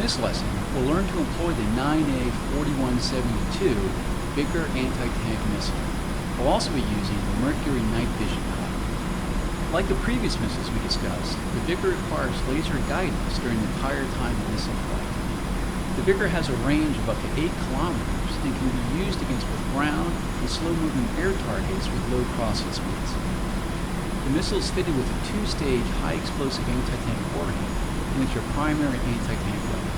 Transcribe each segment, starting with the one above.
this lesson, we'll learn to employ the 9A4172 Vikhr anti-tank missile. We'll also be using the Mercury night vision pod. Like the previous missiles we discussed, the Vikhr requires laser guidance during the entire time of missile flight. The Vikhr has a range of up to 8 kilometers and can be used against both ground and slow-moving air targets with low crossing speeds. The missile is fitted with a 2-stage high-explosive anti-tank warhead, and it's your primary anti-tank weapon.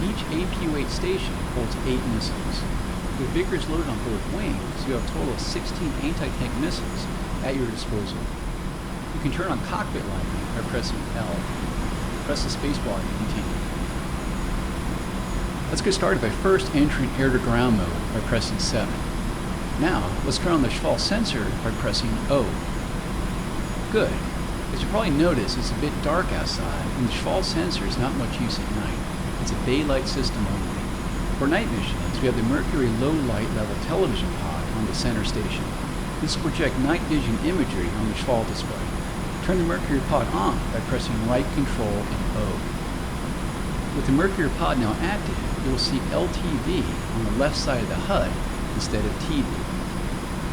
Each APU-8 station holds 8 missiles. With Vikhr is loaded on both wings, you have a total of 16 anti-tank missiles at your disposal. You can turn on cockpit lighting by pressing L. Press the spacebar to continue. Let's get started by first entering air-to-ground mode by pressing 7. Now, let's turn on the Schwall sensor by pressing O. Good. As you probably noticed, it's a bit dark outside, and the Schwall sensor is not much use at night. It's a daylight system only. For night missions, we have the Mercury low light level television pod on the center station. This will project night vision imagery on the Schwall display. Turn the Mercury pod on by pressing right control and O. With the Mercury pod now active, you will see LTV on the left side of the HUD instead of TV.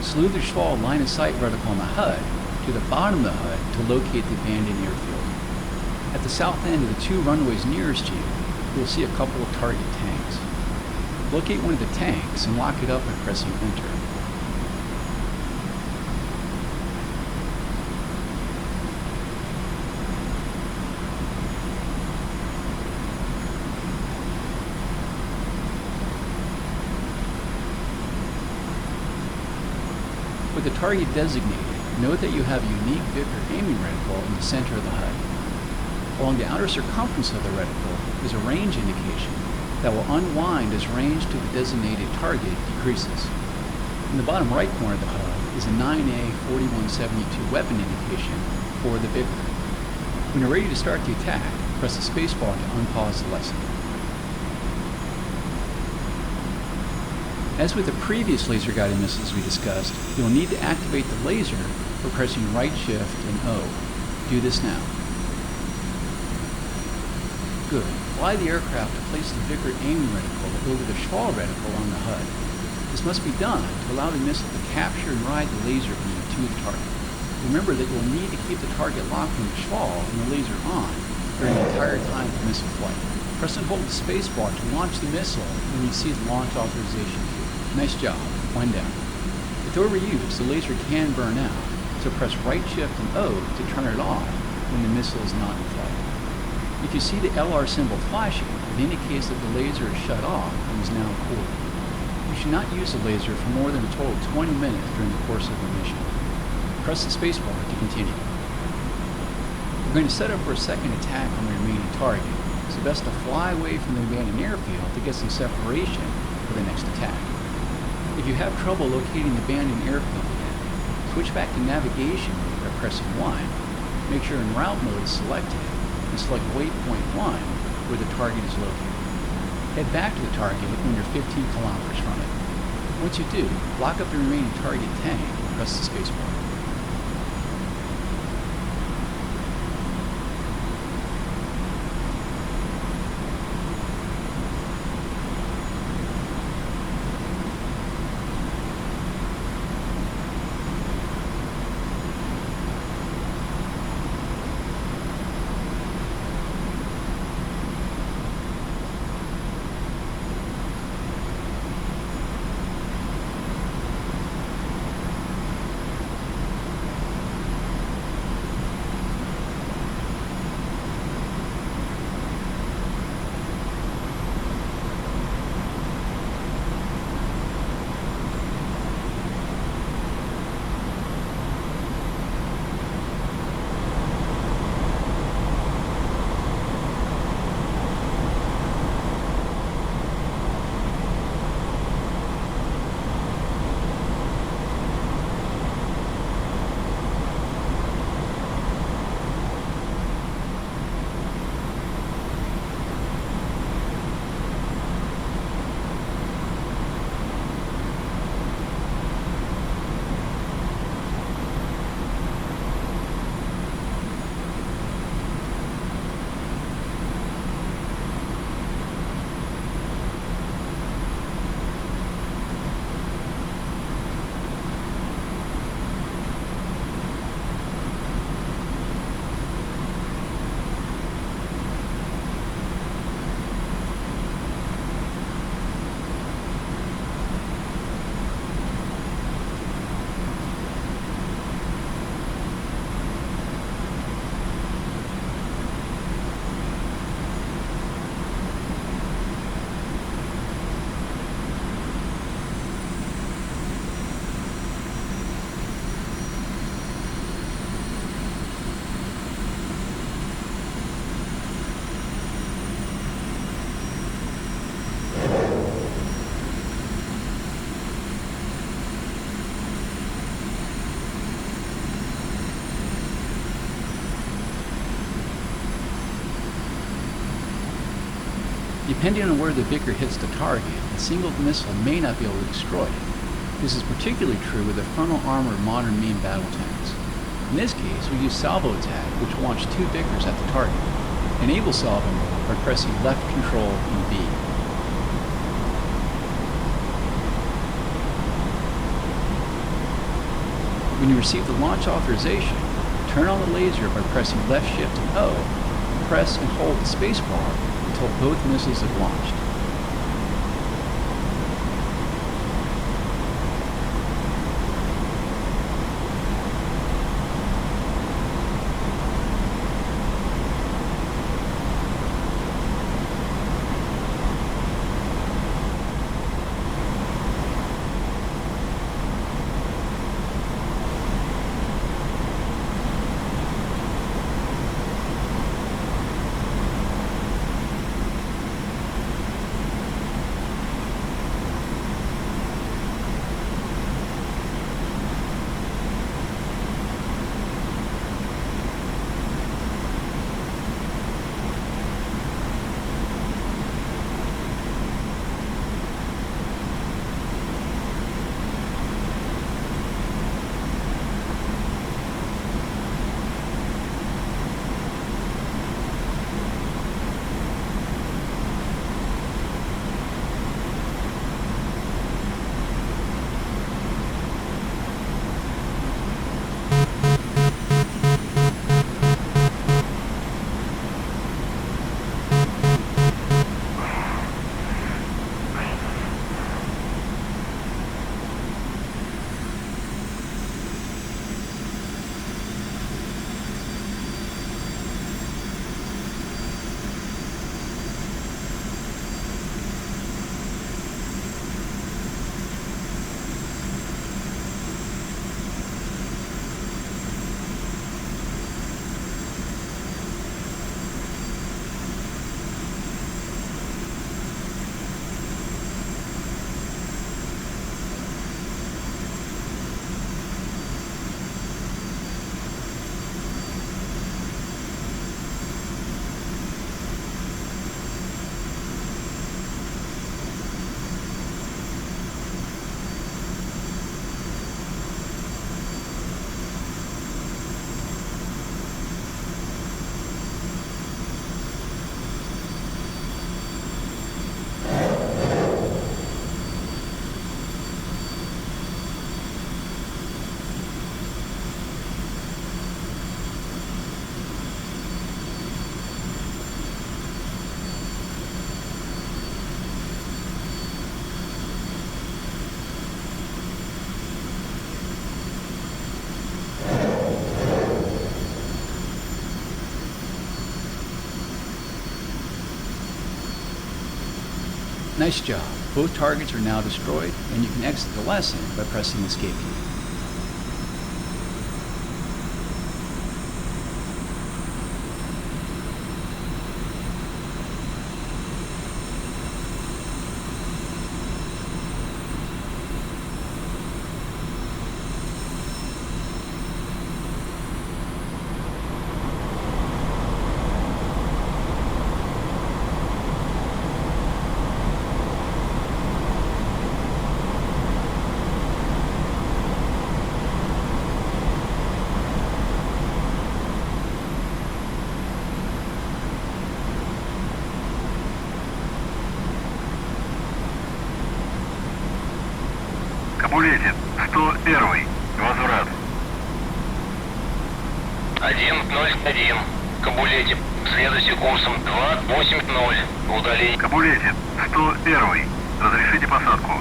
Salute the Schwall line of sight reticle on the HUD to the bottom of the HUD to locate the abandoned airfield. At the south end of the 2 runways nearest you, you'll see a couple of target tanks. Locate one of the tanks and lock it up by pressing Enter. With the target designated, note that you have a unique Vikhr aiming reticle in the center of the HUD. Along the outer circumference of the reticle is a range indication that will unwind as range to the designated target decreases. In the bottom right corner of the HUD is a 9A4172 weapon indication for the Vikhr. When you're ready to start the attack, press the spacebar to unpause the lesson. As with the previous laser-guided missiles we discussed, you'll need to activate the laser by pressing right shift and O. Do this now. Good. Fly the aircraft to place the Vikhr aiming reticle over the Schwall reticle on the HUD. This must be done to allow the missile to capture and ride the laser beam to the target. Remember that you'll need to keep the target locked on the Schwall and the laser on during the entire time of missile flight. Press and hold the spacebar to launch the missile when you see the launch authorization cue. Nice job. Wind down. If overused, the laser can burn out, so press right shift and O to turn it off when the missile is not in flight. If you see the LR symbol flashing, it indicates that the laser is shut off and is now cooled. You should not use the laser for more than a total of 20 minutes during the course of the mission. Press the spacebar to continue. We're going to set up for a second attack on the remaining target. It's best to fly away from the abandoned airfield to get some separation for the next attack. If you have trouble locating the abandoned airfield again, switch back to navigation mode by pressing 1. Make sure in route mode is selected and select waypoint 1 where the target is located. Head back to the target when you're 15 kilometers from it. Once you do, lock up the remaining target tank and press the spacebar. Depending on where the Vikhr hits the target, a single missile may not be able to destroy it. This is particularly true with the frontal armored modern main battle tanks. In this case, we use salvo attack, which will launch 2 Vikhrs at the target. Enable salvo by pressing left control and B. When you receive the launch authorization, turn on the laser by pressing left shift and O, and press and hold the spacebar until both missiles have launched. Nice job. Both targets are now destroyed, and you can exit the lesson by pressing the escape key. Кабулете, 101, возврат. 101. Кабулете, следуйте курсом 280. Удаление. Кабулете, 101, разрешите посадку.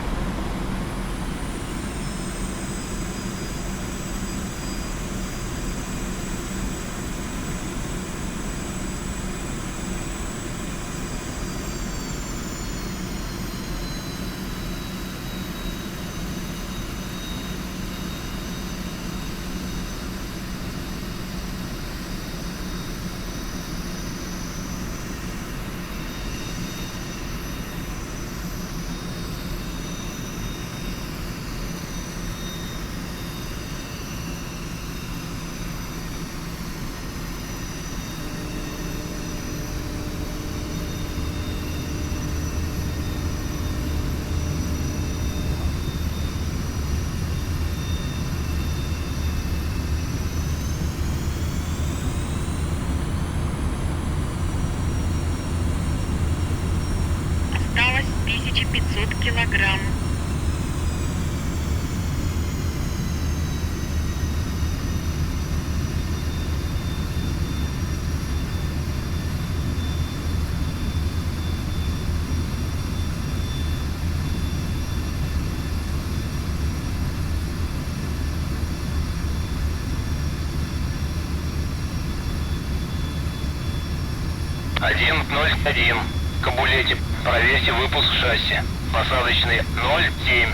101. Кабулете. Проверьте выпуск шасси. Посадочный 07.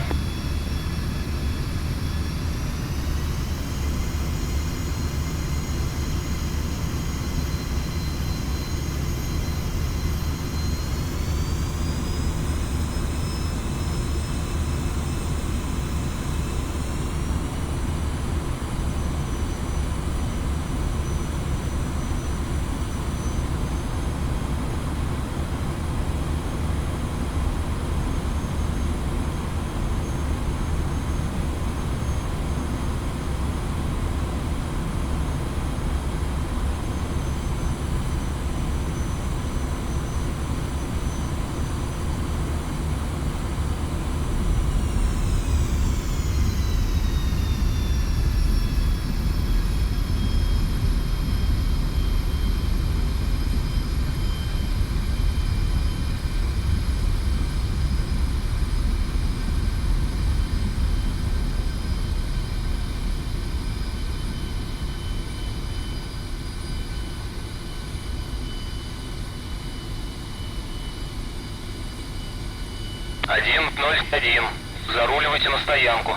Заруливайте на стоянку.